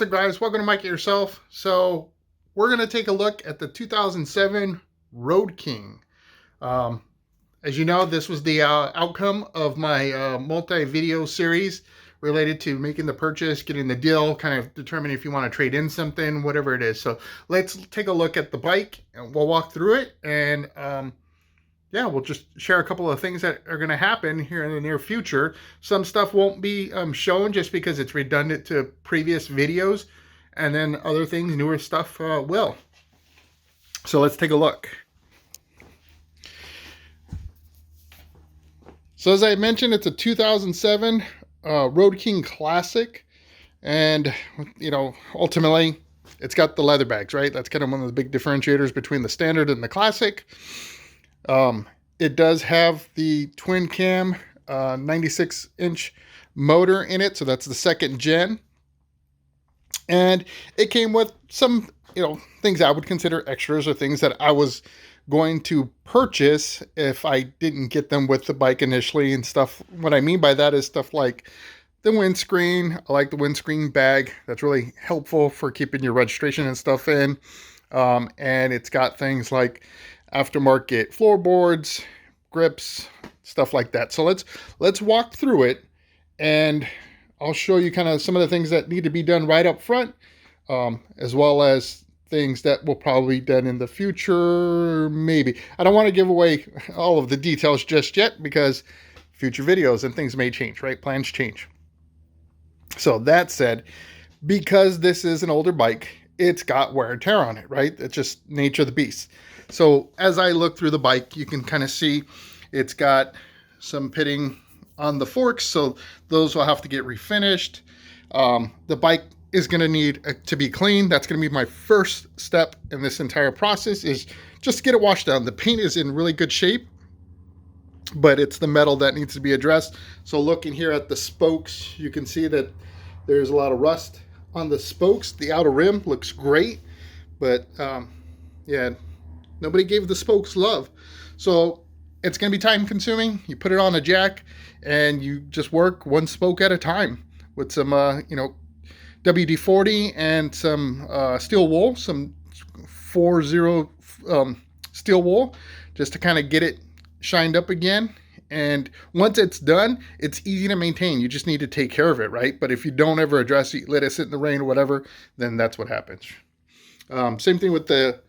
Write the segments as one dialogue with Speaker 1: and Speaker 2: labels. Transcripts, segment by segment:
Speaker 1: What's up, guys? Welcome to Mike It Yourself. So we're going to take a look at the 2007 Road King. Um, as you know, this was the outcome of my multi-video series related to making the purchase, getting the deal, kind of determining if you want to trade in something, whatever it is. So let's take a look at the bike and we'll walk through it. And yeah, we'll just share a couple of things that are going to happen here in the near future. Some stuff won't be shown just because it's redundant to previous videos. And then other things, newer stuff will. So let's take a look. So as I mentioned, it's a 2007 Road King Classic. And, you know, ultimately, it's got the leather bags, right? That's kind of one of the big differentiators between the standard and the Classic. It does have the twin cam 96-inch motor in it, so that's the second gen. And it came with some, things I would consider extras or things that I was going to purchase if I didn't get them with the bike initially and stuff. What I mean by that is stuff like the windscreen. I like the windscreen bag. That's really helpful for keeping your registration and stuff in. And it's got things like aftermarket floorboards, grips, stuff like that. So let's walk through it, and I'll show you kind of some of the things that need to be done right up front, as well as things that will probably be done in the future, maybe. I don't want to give away all of the details just yet because future videos and things may change, right? Plans change. So that said, because this is an older bike, it's got wear and tear on it, right? It's just nature of the beast. So as I look through the bike, you can kind of see it's got some pitting on the forks, so those will have to get refinished. The bike is going to need to be clean. That's going to be my first step in this entire process, is just get it washed down. The paint is in really good shape, but it's the metal that needs to be addressed. So looking here at the spokes, you can see that there's a lot of rust on the spokes. The outer rim looks great, but yeah, nobody gave the spokes love. So it's going to be time consuming. You put it on a jack and you just work one spoke at a time with some, WD-40 and some steel wool, some 4-0 steel wool, just to kind of get it shined up again. And once it's done, it's easy to maintain. You just need to take care of it, right? But if you don't ever address it, let it sit in the rain or whatever, then that's what happens. Same thing with the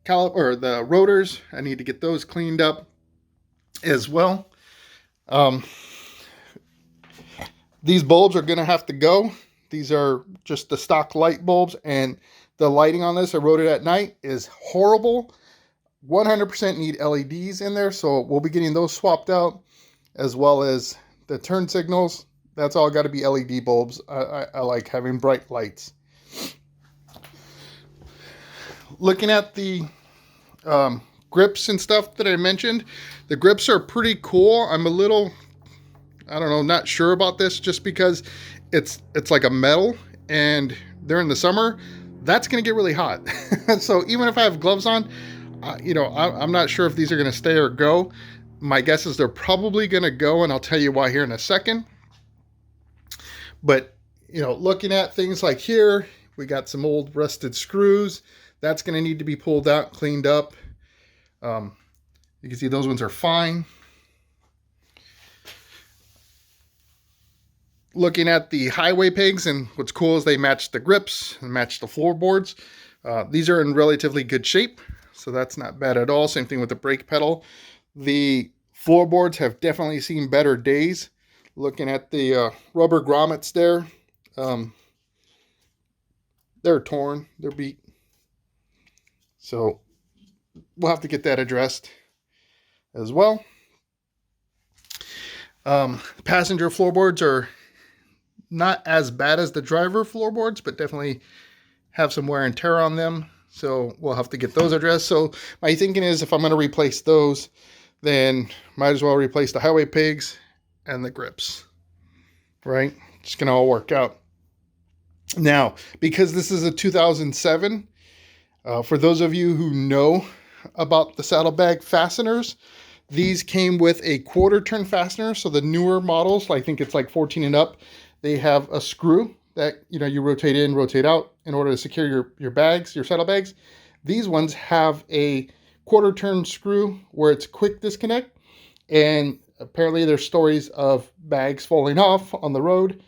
Speaker 1: the rotors. I need to get those cleaned up as well. These bulbs are going to have to go. These are just the stock light bulbs, and the lighting on this, I rode it at night, is horrible. 100% need LEDs in there, so we'll be getting those swapped out, as well as the turn signals. That's all got to be LED bulbs. I like having bright lights. Looking at the grips and stuff that I mentioned, the grips are pretty cool. I'm a little, not sure about this, just because it's like a metal, and during the summer, that's going to get really hot. So even if I have gloves on, I'm not sure if these are going to stay or go. My guess is they're probably going to go, and I'll tell you why here in a second. But, looking at things like here, we got some old rusted screws. That's going to need to be pulled out, cleaned up. You can see those ones are fine. Looking at the highway pegs, and what's cool is they match the grips and match the floorboards. These are in relatively good shape, so that's not bad at all. Same thing with the brake pedal. The floorboards have definitely seen better days. Looking at the rubber grommets there, they're torn, they're beat. So we'll have to get that addressed as well. Passenger floorboards are not as bad as the driver floorboards, but definitely have some wear and tear on them. So we'll have to get those addressed. So my thinking is, if I'm going to replace those, then might as well replace the highway pegs and the grips, right? It's going to all work out. Now, because this is a 2007, for those of you who know about the saddlebag fasteners, these came with a quarter turn fastener. So the newer models, I think it's like 14 and up, they have a screw that, you rotate in, rotate out in order to secure your bags, your saddlebags. These ones have a quarter turn screw where it's quick disconnect. And apparently there's stories of bags falling off on the road.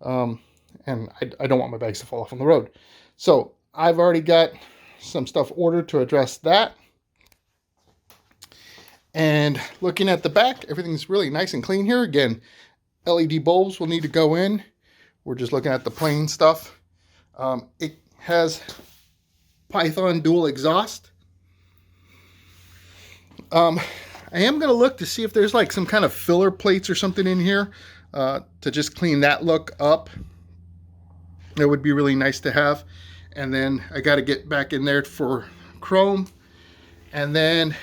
Speaker 1: And I don't want my bags to fall off on the road. So I've already got some stuff ordered to address that. And looking at the back, everything's really nice and clean here. Again, LED bulbs will need to go in. We're just looking at the plain stuff. It has Python dual exhaust. I am going to look to see if there's like some kind of filler plates or something in here to just clean that look up. It would be really nice to have. And then I got to get back in there for chrome. And then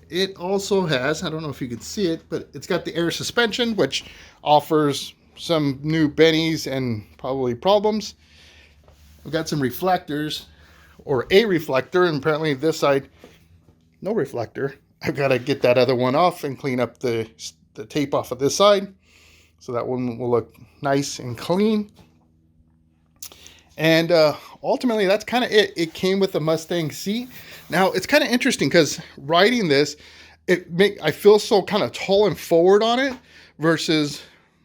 Speaker 1: it also has, I don't know if you can see it, but it's got the air suspension, which offers some new bennies and probably problems. We've got some reflectors, or a reflector, and apparently this side, no reflector. I've got to get that other one off and clean up the tape off of this side. So that one will look nice and clean. And ultimately, that's kind of it. It came with a Mustang seat. Now, it's kind of interesting because riding this, I feel so kind of tall and forward on it versus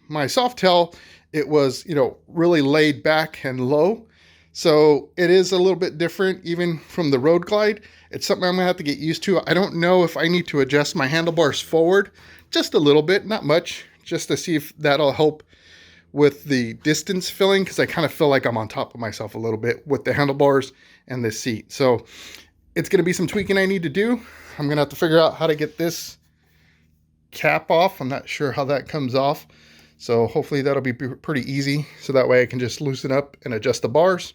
Speaker 1: my Softail. It was, really laid back and low. So it is a little bit different even from the Road Glide. It's something I'm going to have to get used to. I don't know if I need to adjust my handlebars forward just a little bit, not much, just to see if that'll help with the distance filling, because I kind of feel like I'm on top of myself a little bit with the handlebars and the seat. So it's going to be some tweaking I need to do. I'm going to have to figure out how to get this cap off. I'm not sure how that comes off. So hopefully that'll be pretty easy. So that way I can just loosen up and adjust the bars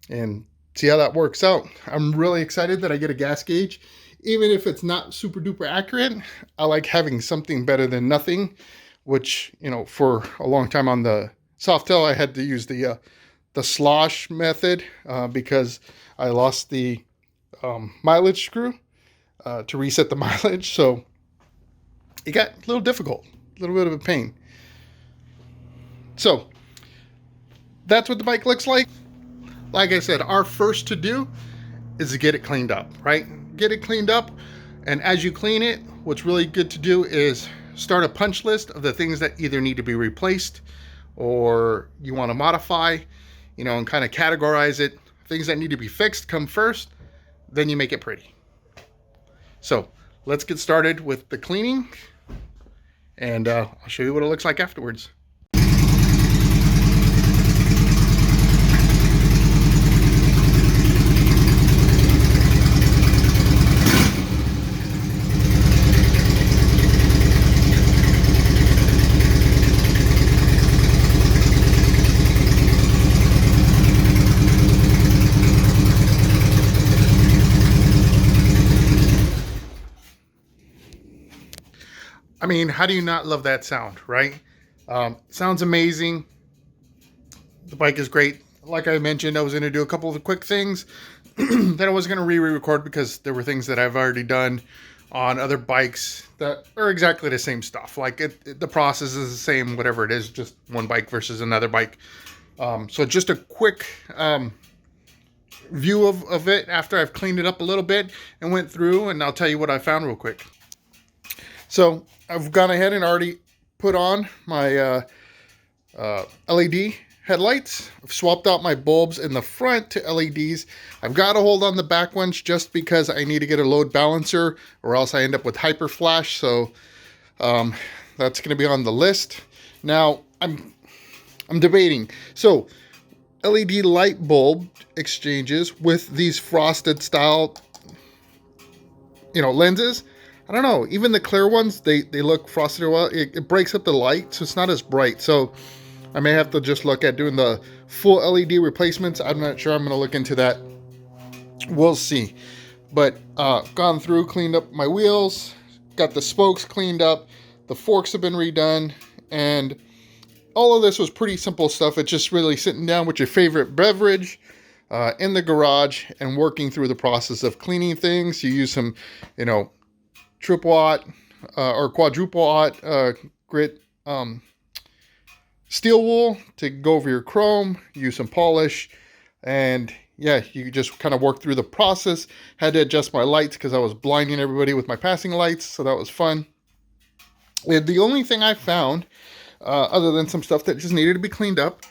Speaker 1: and see how that works out. I'm really excited that I get a gas gauge. Even if it's not super duper accurate, I like having something better than nothing, which, for a long time on the Softail, I had to use the slosh method because I lost the mileage screw to reset the mileage. So it got a little difficult, a little bit of a pain. So that's what the bike looks like. Like I said, our first to do is to get it cleaned up, right? Get it cleaned up. And as you clean it, what's really good to do is start a punch list of the things that either need to be replaced or you want to modify, and kind of categorize it. Things that need to be fixed come first, then you make it pretty. So let's get started with the cleaning, and I'll show you what it looks like afterwards. I mean, how do you not love that sound, right? Sounds amazing. The bike is great. Like I mentioned, I was going to do a couple of quick things that I wasn't going to re-record because there were things that I've already done on other bikes that are exactly the same stuff. Like the process is the same, whatever it is, just one bike versus another bike. So just a quick view of it after I've cleaned it up a little bit and went through, and I'll tell you what I found real quick. So I've gone ahead and already put on my LED headlights. I've swapped out my bulbs in the front to LEDs. I've got to hold on the back ones just because I need to get a load balancer or else I end up with hyper flash. So that's going to be on the list. Now I'm debating. So LED light bulb exchanges with these frosted style, lenses. I don't know, even the clear ones, they look frosted well. It breaks up the light, so it's not as bright. So I may have to just look at doing the full LED replacements. I'm not sure. I'm going to look into that. We'll see. But gone through, cleaned up my wheels, got the spokes cleaned up, the forks have been redone, and all of this was pretty simple stuff. It's just really sitting down with your favorite beverage in the garage and working through the process of cleaning things. You use some, triple aught or quadruple aught grit steel wool to go over your chrome, use some polish, and yeah, you just kind of work through the process. Had to adjust my lights because I was blinding everybody with my passing lights, so that was fun. And the only thing I found, other than some stuff that just needed to be cleaned up,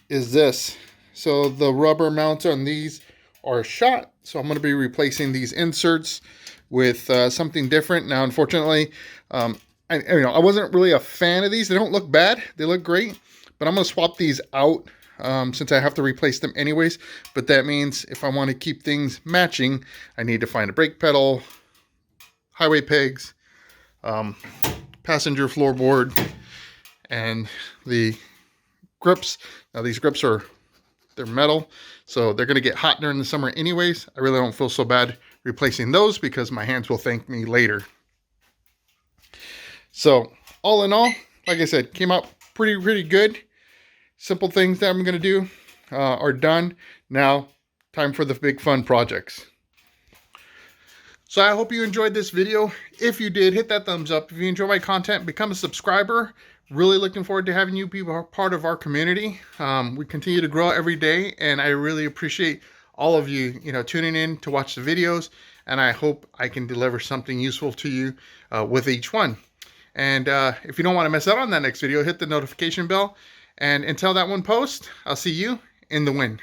Speaker 1: is this. So the rubber mounts on these are shot, so I'm going to be replacing these inserts with something different. Now, unfortunately, I wasn't really a fan of these. They don't look bad. They look great, but I'm going to swap these out since I have to replace them anyways. But that means if I want to keep things matching, I need to find a brake pedal, highway pegs, passenger floorboard, and the grips. Now these grips they're metal, so they're going to get hot during the summer anyways. I really don't feel so bad replacing those because my hands will thank me later. So all in all, like I said, came out pretty good. Simple things that I'm going to do are done. Now, time for the big fun projects. So I hope you enjoyed this video. If you did, hit that thumbs up. If you enjoy my content, become a subscriber. Really looking forward to having you be part of our community. We continue to grow every day, and I really appreciate all of you, tuning in to watch the videos, and I hope I can deliver something useful to you with each one. And if you don't want to miss out on that next video, hit the notification bell. And until that one posts, I'll see you in the wind.